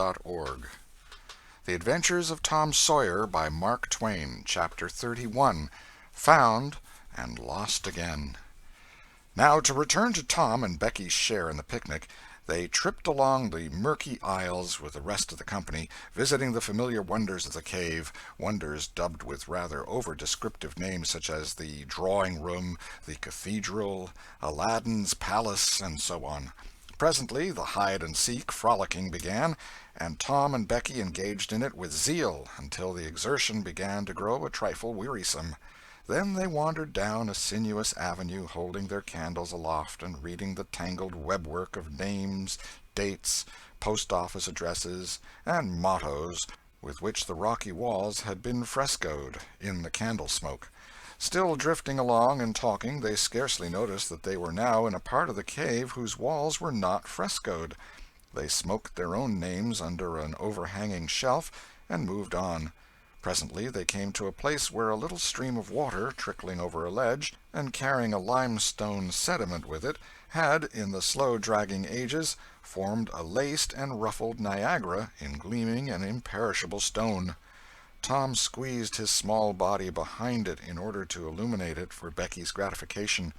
org. The Adventures of Tom Sawyer by Mark Twain. Chapter 31. Found and Lost Again. Now to return to Tom and Becky's share in the picnic. They tripped along the murky aisles with the rest of the company, visiting the familiar wonders of the cave, wonders dubbed with rather over-descriptive names such as the drawing-room, the cathedral, Aladdin's palace, and so on. Presently the hide-and-seek frolicking began, and Tom and Becky engaged in it with zeal until the exertion began to grow a trifle wearisome. Then they wandered down a sinuous avenue, holding their candles aloft and reading the tangled webwork of names, dates, post-office addresses, and mottos with which the rocky walls had been frescoed in the candle-smoke. Still drifting along and talking, they scarcely noticed that they were now in a part of the cave whose walls were not frescoed. They smoked their own names under an overhanging shelf and moved on. Presently they came to a place where a little stream of water, trickling over a ledge, and carrying a limestone sediment with it, had, in the slow-dragging ages, formed a laced and ruffled Niagara in gleaming and imperishable stone. Tom squeezed his small body behind it in order to illuminate it for Becky's gratification.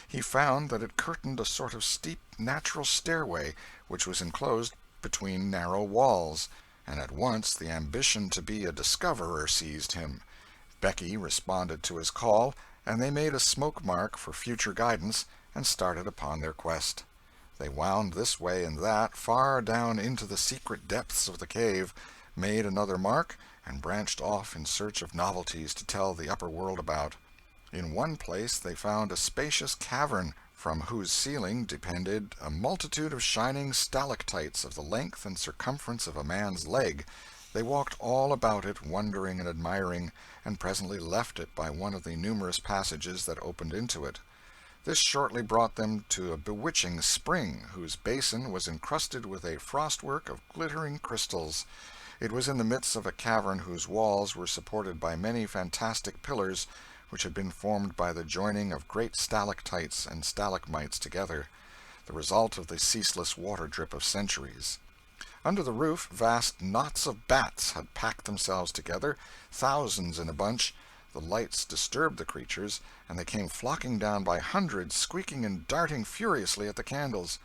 He found that it curtained a sort of steep natural stairway which was enclosed between narrow walls, and at once the ambition to be a discoverer seized him. Becky responded to his call, and they made a smoke mark for future guidance and started upon their quest. They wound this way and that far down into the secret depths of the cave, made another mark, and branched off in search of novelties to tell the upper world about. In one place they found a spacious cavern, from whose ceiling depended a multitude of shining stalactites of the length and circumference of a man's leg. They walked all about it, wondering and admiring, and presently left it by one of the numerous passages that opened into it. This shortly brought them to a bewitching spring, whose basin was encrusted with a frostwork of glittering crystals. It was in the midst of a cavern whose walls were supported by many fantastic pillars, which had been formed by the joining of great stalactites and stalagmites together, the result of the ceaseless water-drip of centuries. Under the roof vast knots of bats had packed themselves together, thousands in a bunch. The lights disturbed the creatures, and they came flocking down by hundreds, squeaking and darting furiously at the candles.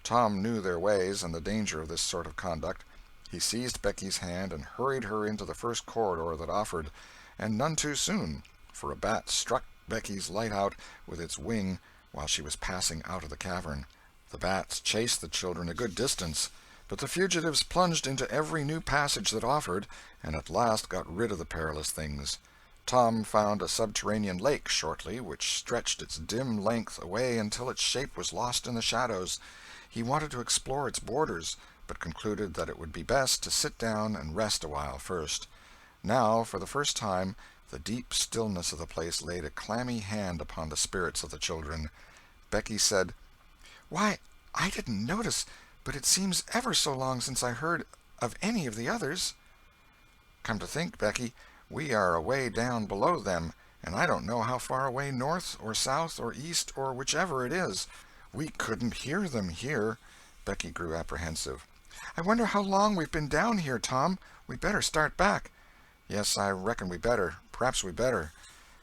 Tom knew their ways and the danger of this sort of conduct. He seized Becky's hand and hurried her into the first corridor that offered, and none too soon, for a bat struck Becky's light out with its wing while she was passing out of the cavern. The bats chased the children a good distance, but the fugitives plunged into every new passage that offered, and at last got rid of the perilous things. Tom found a subterranean lake shortly, which stretched its dim length away until its shape was lost in the shadows. He wanted to explore its borders, but concluded that it would be best to sit down and rest a while first. Now, for the first time, the deep stillness of the place laid a clammy hand upon the spirits of the children. Becky said, "Why, I didn't notice, but it seems ever so long since I heard of any of the others." "Come to think, Becky, we are away down below them, and I don't know how far away north or south or east or whichever it is. We couldn't hear them here." Becky grew apprehensive. "I wonder how long we've been down here, Tom. We'd better start back." "Yes, I reckon we better. Perhaps we better.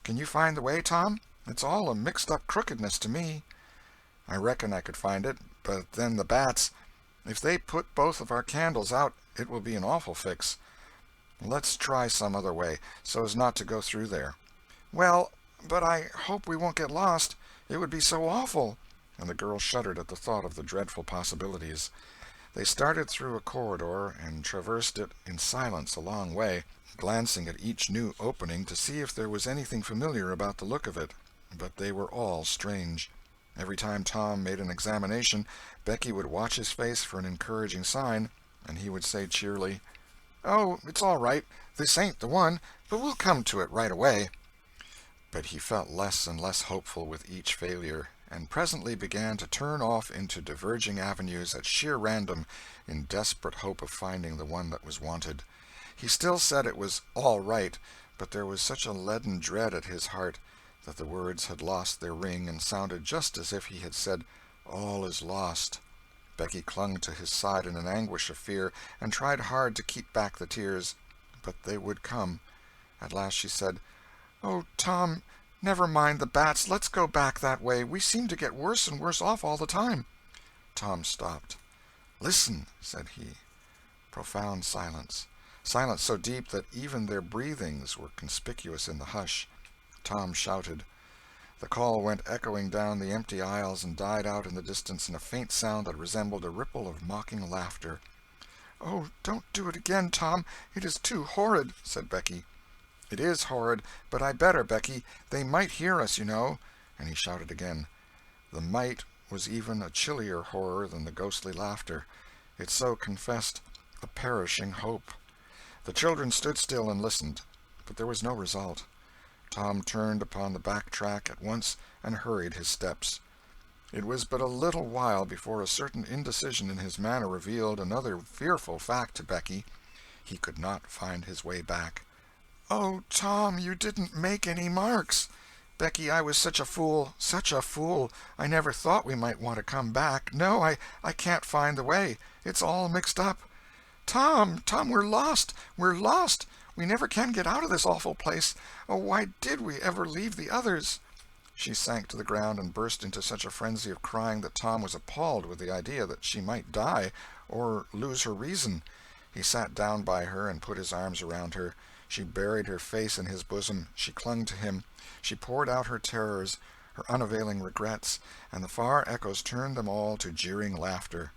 Can you find the way, Tom? It's all a mixed-up crookedness to me." "I reckon I could find it, but then the bats. If they put both of our candles out, it will be an awful fix." "Let's try some other way, so as not to go through there." "Well, but I hope we won't get lost. It would be so awful," and the girl shuddered at the thought of the dreadful possibilities. They started through a corridor and traversed it in silence a long way, glancing at each new opening to see if there was anything familiar about the look of it, but they were all strange. Every time Tom made an examination, Becky would watch his face for an encouraging sign, and he would say cheerily, "Oh, it's all right. This ain't the one, but we'll come to it right away." But he felt less and less hopeful with each failure, and presently began to turn off into diverging avenues at sheer random in desperate hope of finding the one that was wanted. He still said it was all right, but there was such a leaden dread at his heart that the words had lost their ring and sounded just as if he had said, "All is lost." Becky clung to his side in an anguish of fear, and tried hard to keep back the tears, but they would come. At last she said, "Oh, Tom, never mind the bats. Let's go back that way. We seem to get worse and worse off all the time." Tom stopped. "Listen," said he. Profound silence. Silence so deep that even their breathings were conspicuous in the hush. Tom shouted. The call went echoing down the empty aisles and died out in the distance in a faint sound that resembled a ripple of mocking laughter. "Oh, don't do it again, Tom. It is too horrid," said Becky. "It is horrid, but I better, Becky. They might hear us, you know." And he shouted again. The might was even a chillier horror than the ghostly laughter. It so confessed a perishing hope. The children stood still and listened, but there was no result. Tom turned upon the back track at once and hurried his steps. It was but a little while before a certain indecision in his manner revealed another fearful fact to Becky. He could not find his way back. "Oh, Tom, you didn't make any marks." "Becky, I was such a fool, such a fool. I never thought we might want to come back. No, I can't find the way. It's all mixed up." "Tom, we're lost. We're lost. We never can get out of this awful place. Oh, why did we ever leave the others?" She sank to the ground and burst into such a frenzy of crying that Tom was appalled with the idea that she might die or lose her reason. He sat down by her and put his arms around her. She buried her face in his bosom. She clung to him. She poured out her terrors, her unavailing regrets, and the far echoes turned them all to jeering laughter.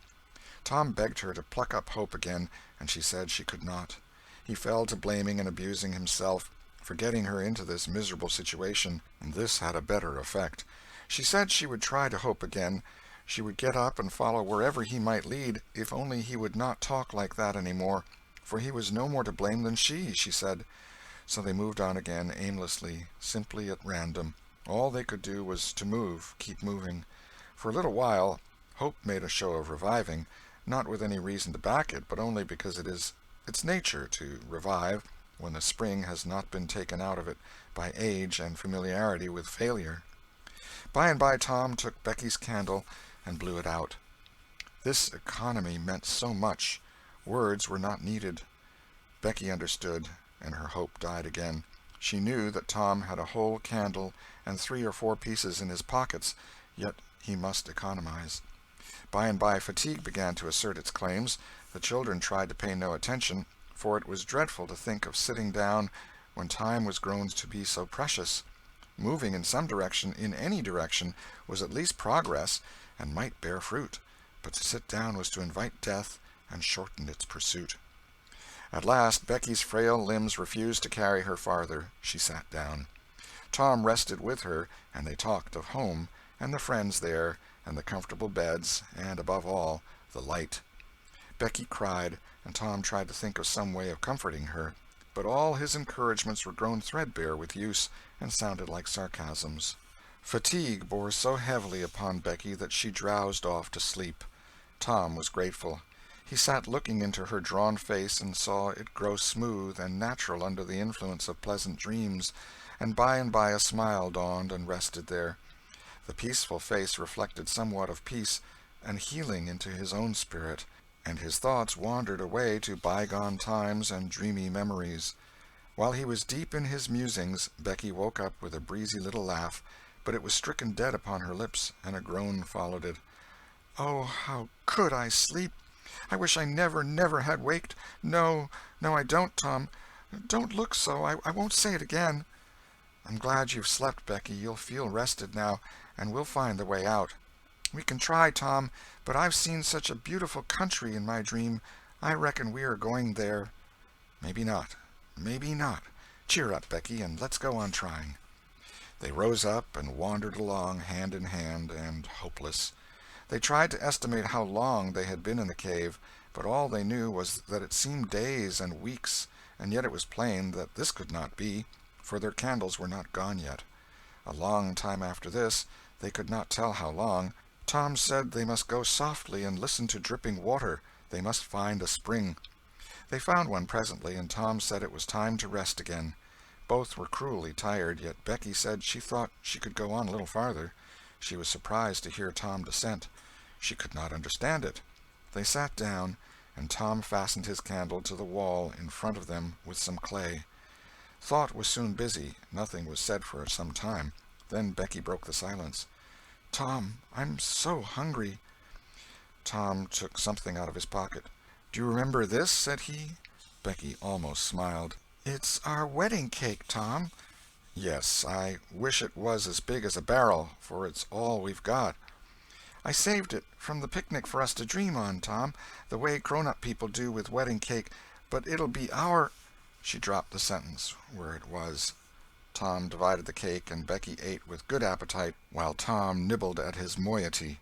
Tom begged her to pluck up hope again, and she said she could not. He fell to blaming and abusing himself for getting her into this miserable situation, and this had a better effect. She said she would try to hope again. She would get up and follow wherever he might lead, if only he would not talk like that any more, for he was no more to blame than she said. So they moved on again, aimlessly, simply at random. All they could do was to move, keep moving. For a little while, hope made a show of reviving, not with any reason to back it, but only because it is its nature to revive when the spring has not been taken out of it by age and familiarity with failure. By and by Tom took Becky's candle and blew it out. This economy meant so much. Words were not needed. Becky understood, and her hope died again. She knew that Tom had a whole candle and 3 or 4 pieces in his pockets, yet he must economize. By and by fatigue began to assert its claims. The children tried to pay no attention, for it was dreadful to think of sitting down when time was grown to be so precious. Moving in some direction, in any direction, was at least progress, and might bear fruit, but to sit down was to invite death and shorten its pursuit. At last Becky's frail limbs refused to carry her farther. She sat down. Tom rested with her, and they talked of home, and the friends there, and the comfortable beds, and, above all, the light. Becky cried, and Tom tried to think of some way of comforting her, but all his encouragements were grown threadbare with use, and sounded like sarcasms. Fatigue bore so heavily upon Becky that she drowsed off to sleep. Tom was grateful. He sat looking into her drawn face and saw it grow smooth and natural under the influence of pleasant dreams, and by a smile dawned and rested there. The peaceful face reflected somewhat of peace and healing into his own spirit, and his thoughts wandered away to bygone times and dreamy memories. While he was deep in his musings, Becky woke up with a breezy little laugh, but it was stricken dead upon her lips, and a groan followed it. "Oh, how could I sleep? I wish I never had waked. No, I don't, Tom. Don't look so. I won't say it again." "I'm glad you've slept, Becky. You'll feel rested now, and we'll find the way out." "We can try, Tom, but I've seen such a beautiful country in my dream. I reckon we are going there." Maybe not. Cheer up, Becky, and let's go on trying." They rose up and wandered along, hand in hand, and hopeless. They tried to estimate how long they had been in the cave, but all they knew was that it seemed days and weeks, and yet it was plain that this could not be, for their candles were not gone yet. A long time after this, they could not tell how long, Tom said they must go softly and listen to dripping water. They must find a spring. They found one presently, and Tom said it was time to rest again. Both were cruelly tired, yet Becky said she thought she could go on a little farther. She was surprised to hear Tom dissent. She could not understand it. They sat down, and Tom fastened his candle to the wall in front of them with some clay. Thought was soon busy. Nothing was said for some time. Then Becky broke the silence. "Tom, I'm so hungry." Tom took something out of his pocket. "Do you remember this?" said he. Becky almost smiled. "It's our wedding cake, Tom." "Yes, I wish it was as big as a barrel, for it's all we've got." "I saved it from the picnic for us to dream on, Tom, the way grown-up people do with wedding cake, but it'll be our—" She dropped the sentence where it was. Tom divided the cake, and Becky ate with good appetite, while Tom nibbled at his moiety.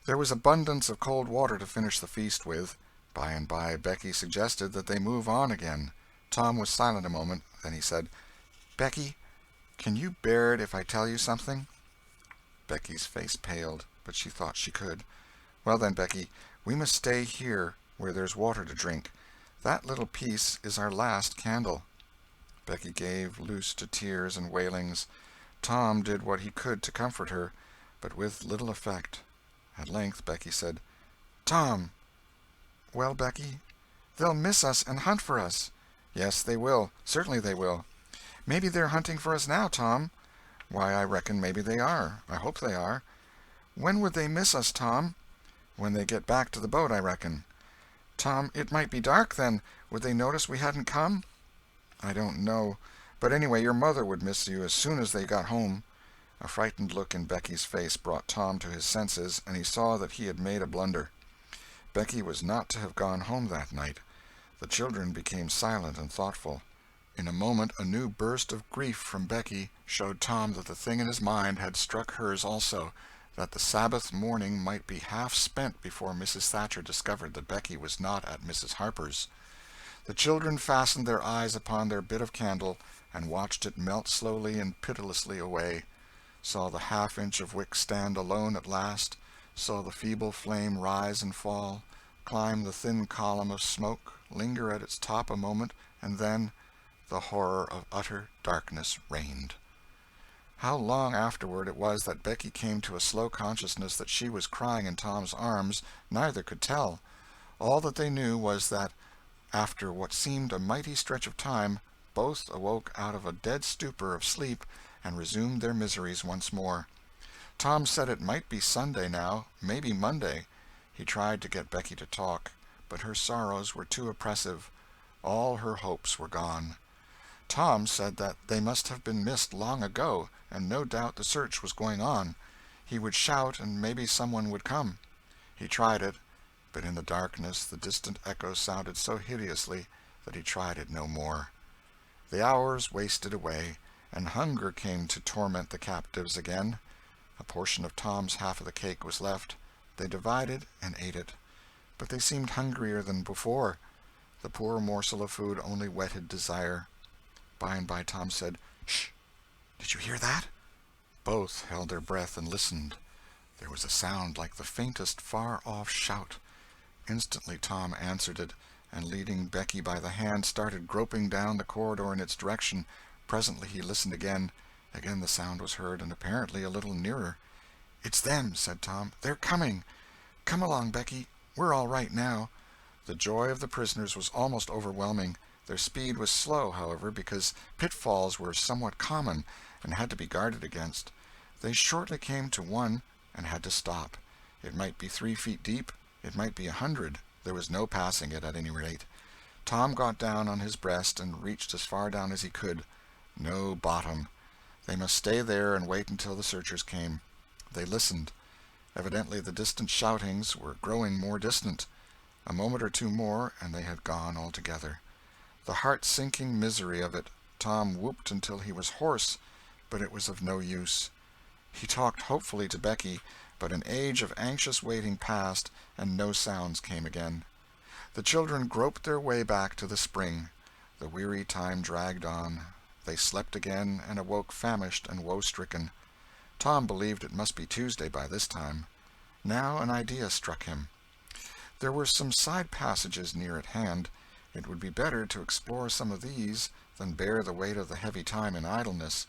There was abundance of cold water to finish the feast with. By and by Becky suggested that they move on again. Tom was silent a moment, then he said, "Becky, can you bear it if I tell you something?" Becky's face paled, but she thought she could. "Well then, Becky, we must stay here where there's water to drink. That little piece is our last candle." Becky gave loose to tears and wailings. Tom did what he could to comfort her, but with little effect. At length Becky said, "Tom." "Well, Becky?" "They'll miss us and hunt for us." "Yes, they will. Certainly they will." "Maybe they're hunting for us now, Tom." "Why, I reckon maybe they are. I hope they are." "When would they miss us, Tom?" "When they get back to the boat, I reckon." "Tom, it might be dark then. Would they notice we hadn't come?" "I don't know. But anyway, your mother would miss you as soon as they got home." A frightened look in Becky's face brought Tom to his senses, and he saw that he had made a blunder. Becky was not to have gone home that night. The children became silent and thoughtful. In a moment a new burst of grief from Becky showed Tom that the thing in his mind had struck hers also, that the Sabbath morning might be half spent before Mrs. Thatcher discovered that Becky was not at Mrs. Harper's. The children fastened their eyes upon their bit of candle and watched it melt slowly and pitilessly away, saw the half-inch of wick stand alone at last, saw the feeble flame rise and fall, climb the thin column of smoke, linger at its top a moment, and then the horror of utter darkness reigned. How long afterward it was that Becky came to a slow consciousness that she was crying in Tom's arms, neither could tell. All that they knew was that, after what seemed a mighty stretch of time, both awoke out of a dead stupor of sleep and resumed their miseries once more. Tom said it might be Sunday now, maybe Monday. He tried to get Becky to talk, but her sorrows were too oppressive. All her hopes were gone. Tom said that they must have been missed long ago, and no doubt the search was going on. He would shout, and maybe someone would come. He tried it, but in the darkness the distant echoes sounded so hideously that he tried it no more. The hours wasted away, and hunger came to torment the captives again. A portion of Tom's half of the cake was left. They divided and ate it, but they seemed hungrier than before. The poor morsel of food only whetted desire. By and by Tom said, "Shh! Did you hear that?" Both held their breath and listened. There was a sound like the faintest far-off shout. Instantly Tom answered it, and leading Becky by the hand started groping down the corridor in its direction. Presently he listened again. Again the sound was heard, and apparently a little nearer. "It's them," said Tom. "They're coming. Come along, Becky. We're all right now." The joy of the prisoners was almost overwhelming. Their speed was slow, however, because pitfalls were somewhat common and had to be guarded against. They shortly came to one and had to stop. It might be 3 feet deep, it might be 100. There was no passing it, at any rate. Tom got down on his breast and reached as far down as he could. No bottom. They must stay there and wait until the searchers came. They listened. Evidently the distant shoutings were growing more distant. A moment or two more, and they had gone altogether. The heart-sinking misery of it. Tom whooped until he was hoarse, but it was of no use. He talked hopefully to Becky, but an age of anxious waiting passed, and no sounds came again. The children groped their way back to the spring. The weary time dragged on. They slept again, and awoke famished and woe-stricken. Tom believed it must be Tuesday by this time. Now an idea struck him. There were some side passages near at hand. It would be better to explore some of these than bear the weight of the heavy time in idleness.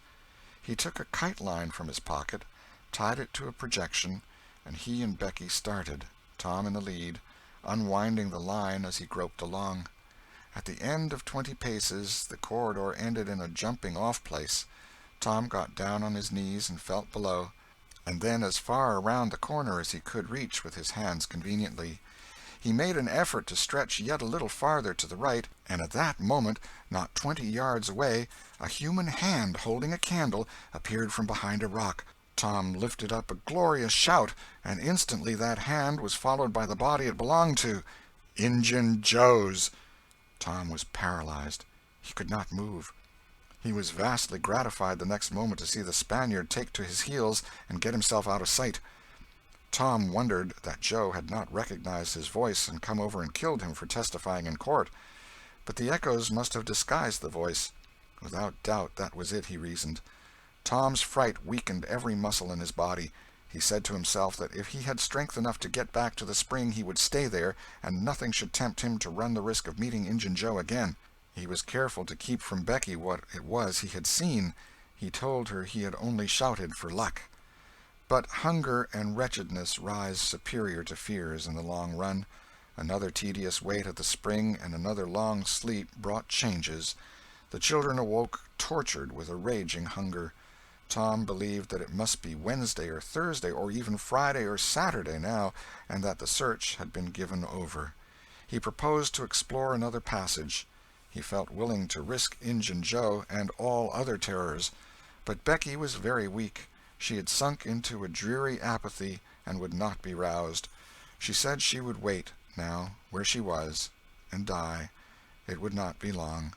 He took a kite-line from his pocket, tied it to a projection, and he and Becky started, Tom in the lead, unwinding the line as he groped along. At the end of 20 paces the corridor ended in a jumping-off place. Tom got down on his knees and felt below, and then as far around the corner as he could reach with his hands conveniently. He made an effort to stretch yet a little farther to the right, and at that moment, not 20 yards away, a human hand holding a candle appeared from behind a rock. Tom lifted up a glorious shout, and instantly that hand was followed by the body it belonged to. Injun Joe's! Tom was paralyzed. He could not move. He was vastly gratified the next moment to see the Spaniard take to his heels and get himself out of sight. Tom wondered that Joe had not recognized his voice and come over and killed him for testifying in court. But the echoes must have disguised the voice. Without doubt that was it, he reasoned. Tom's fright weakened every muscle in his body. He said to himself that if he had strength enough to get back to the spring he would stay there, and nothing should tempt him to run the risk of meeting Injun Joe again. He was careful to keep from Becky what it was he had seen. He told her he had only shouted for luck. But hunger and wretchedness rise superior to fears in the long run. Another tedious wait at the spring and another long sleep brought changes. The children awoke tortured with a raging hunger. Tom believed that it must be Wednesday or Thursday or even Friday or Saturday now, and that the search had been given over. He proposed to explore another passage. He felt willing to risk Injun Joe and all other terrors. But Becky was very weak. She had sunk into a dreary apathy and would not be roused. She said she would wait, now, where she was, and die. It would not be long.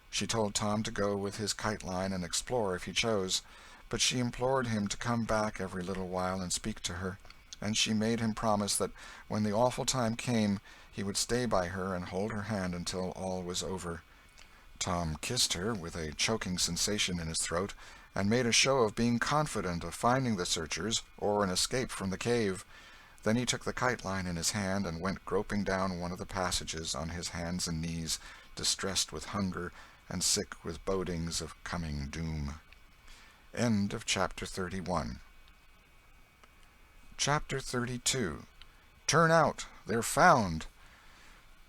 She told Tom to go with his kite-line and explore if he chose, but she implored him to come back every little while and speak to her, and she made him promise that when the awful time came he would stay by her and hold her hand until all was over. Tom kissed her with a choking sensation in his throat, and made a show of being confident of finding the searchers or an escape from the cave. Then he took the kite-line in his hand and went groping down one of the passages on his hands and knees, distressed with hunger and sick with bodings of coming doom. End of Chapter 31. Chapter 32. Turn out! They're found!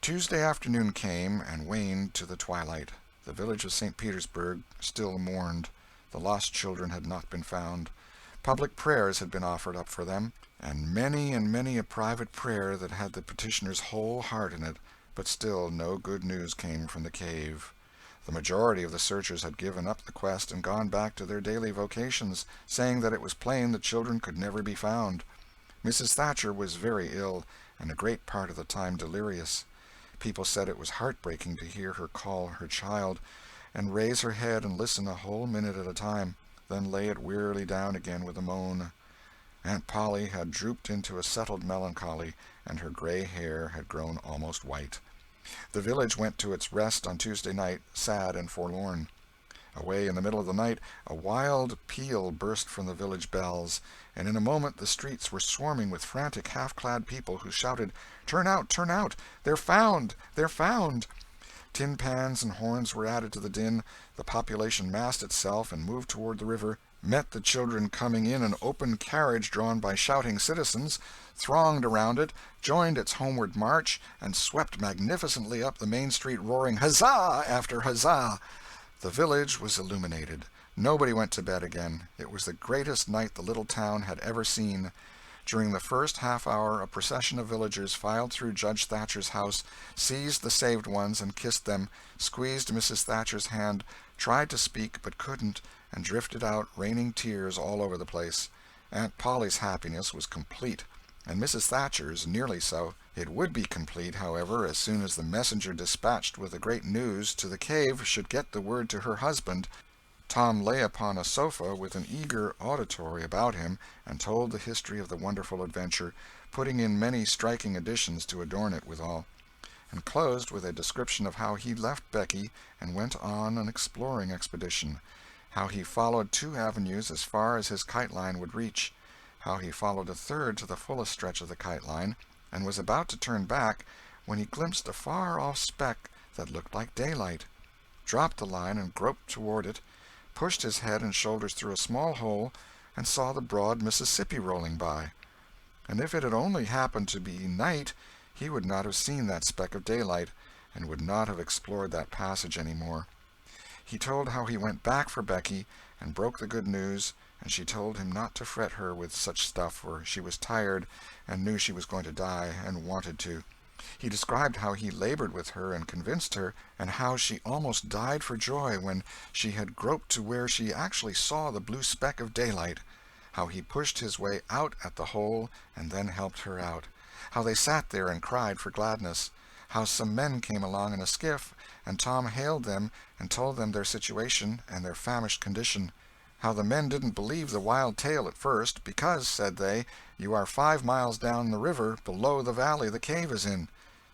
Tuesday afternoon came and waned to the twilight. The village of St. Petersburg still mourned. The lost children had not been found. Public prayers had been offered up for them, and many a private prayer that had the petitioner's whole heart in it, but still no good news came from the cave. The majority of the searchers had given up the quest and gone back to their daily vocations, saying that it was plain the children could never be found. Mrs. Thatcher was very ill, and a great part of the time delirious. People said it was heartbreaking to hear her call her child, and raise her head and listen a whole minute at a time, then lay it wearily down again with a moan. Aunt Polly had drooped into a settled melancholy, and her gray hair had grown almost white. The village went to its rest on Tuesday night, sad and forlorn. Away in the middle of the night, a wild peal burst from the village bells, and in a moment the streets were swarming with frantic, half-clad people who shouted, "Turn out! Turn out! They're found! They're found!" Tin pans and horns were added to the din. The population massed itself and moved toward the river, met the children coming in an open carriage drawn by shouting citizens, thronged around it, joined its homeward march, and swept magnificently up the main street roaring huzzah after huzzah. The village was illuminated. Nobody went to bed again. It was the greatest night the little town had ever seen. During the first half-hour a procession of villagers filed through Judge Thatcher's house, seized the saved ones and kissed them, squeezed Mrs. Thatcher's hand, tried to speak but couldn't, and drifted out, raining tears all over the place. Aunt Polly's happiness was complete, and Mrs. Thatcher's nearly so. It would be complete, however, as soon as the messenger dispatched with the great news to the cave should get the word to her husband. Tom lay upon a sofa with an eager auditory about him, and told the history of the wonderful adventure, putting in many striking additions to adorn it withal, and closed with a description of how he left Becky and went on an exploring expedition, how he followed 2 avenues as far as his kite-line would reach, how he followed a third to the fullest stretch of the kite-line, and was about to turn back when he glimpsed a far-off speck that looked like daylight, dropped the line and groped toward it, pushed his head and shoulders through a small hole, and saw the broad Mississippi rolling by. And if it had only happened to be night, he would not have seen that speck of daylight, and would not have explored that passage any more. He told how he went back for Becky, and broke the good news, and she told him not to fret her with such stuff, for she was tired, and knew she was going to die, and wanted to. He described how he labored with her and convinced her, and how she almost died for joy when she had groped to where she actually saw the blue speck of daylight, how he pushed his way out at the hole and then helped her out, how they sat there and cried for gladness, how some men came along in a skiff, and Tom hailed them and told them their situation and their famished condition, how the men didn't believe the wild tale at first, because, said they, you are 5 miles down the river below the valley the cave is in.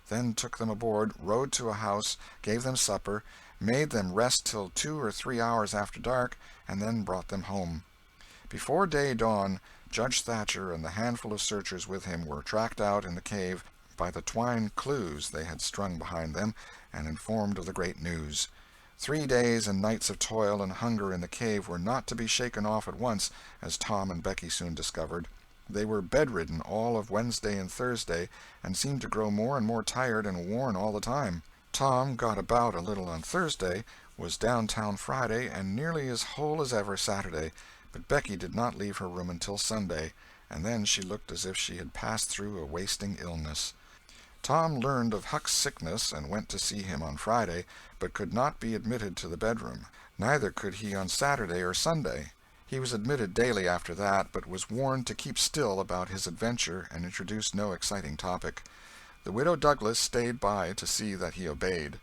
Then took them aboard, rowed to a house, gave them supper, made them rest till 2 or 3 hours after dark, and then brought them home. Before day dawn, Judge Thatcher and the handful of searchers with him were tracked out in the cave by the twine clues they had strung behind them, and informed of the great news. 3 days and nights of toil and hunger in the cave were not to be shaken off at once, as Tom and Becky soon discovered. They were bedridden all of Wednesday and Thursday, and seemed to grow more and more tired and worn all the time. Tom got about a little on Thursday, was downtown Friday, and nearly as whole as ever Saturday, but Becky did not leave her room until Sunday, and then she looked as if she had passed through a wasting illness. Tom learned of Huck's sickness and went to see him on Friday, but could not be admitted to the bedroom. Neither could he on Saturday or Sunday. He was admitted daily after that, but was warned to keep still about his adventure and introduce no exciting topic. The widow Douglas stayed by to see that he obeyed.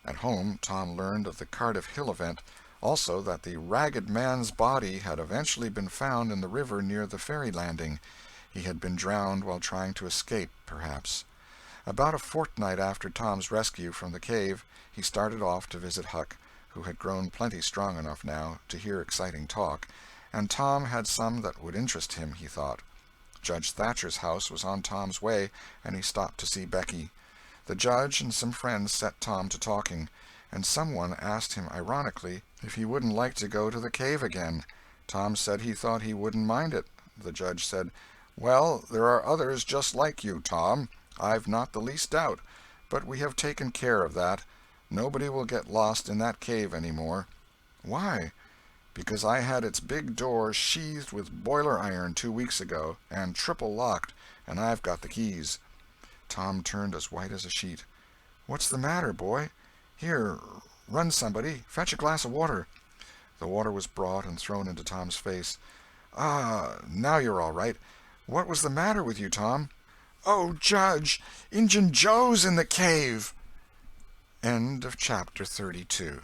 At home, Tom learned of the Cardiff Hill event, also that the ragged man's body had eventually been found in the river near the ferry landing. He had been drowned while trying to escape, perhaps. About a fortnight after Tom's rescue from the cave, he started off to visit Huck, who had grown plenty strong enough now to hear exciting talk, and Tom had some that would interest him, he thought. Judge Thatcher's house was on Tom's way, and he stopped to see Becky. The judge and some friends set Tom to talking, and someone asked him ironically if he wouldn't like to go to the cave again. Tom said he thought he wouldn't mind it. The judge said, "Well, there are others just like you, Tom. I've not the least doubt, but we have taken care of that. Nobody will get lost in that cave any more." "Why?" "Because I had its big door sheathed with boiler iron 2 weeks ago, and triple locked, and I've got the keys." Tom turned as white as a sheet. "What's the matter, boy? Here, run somebody, fetch a glass of water." The water was brought and thrown into Tom's face. "Ah, now you're all right. What was the matter with you, Tom?" "Oh, Judge, Injun Joe's in the cave." End of chapter 32.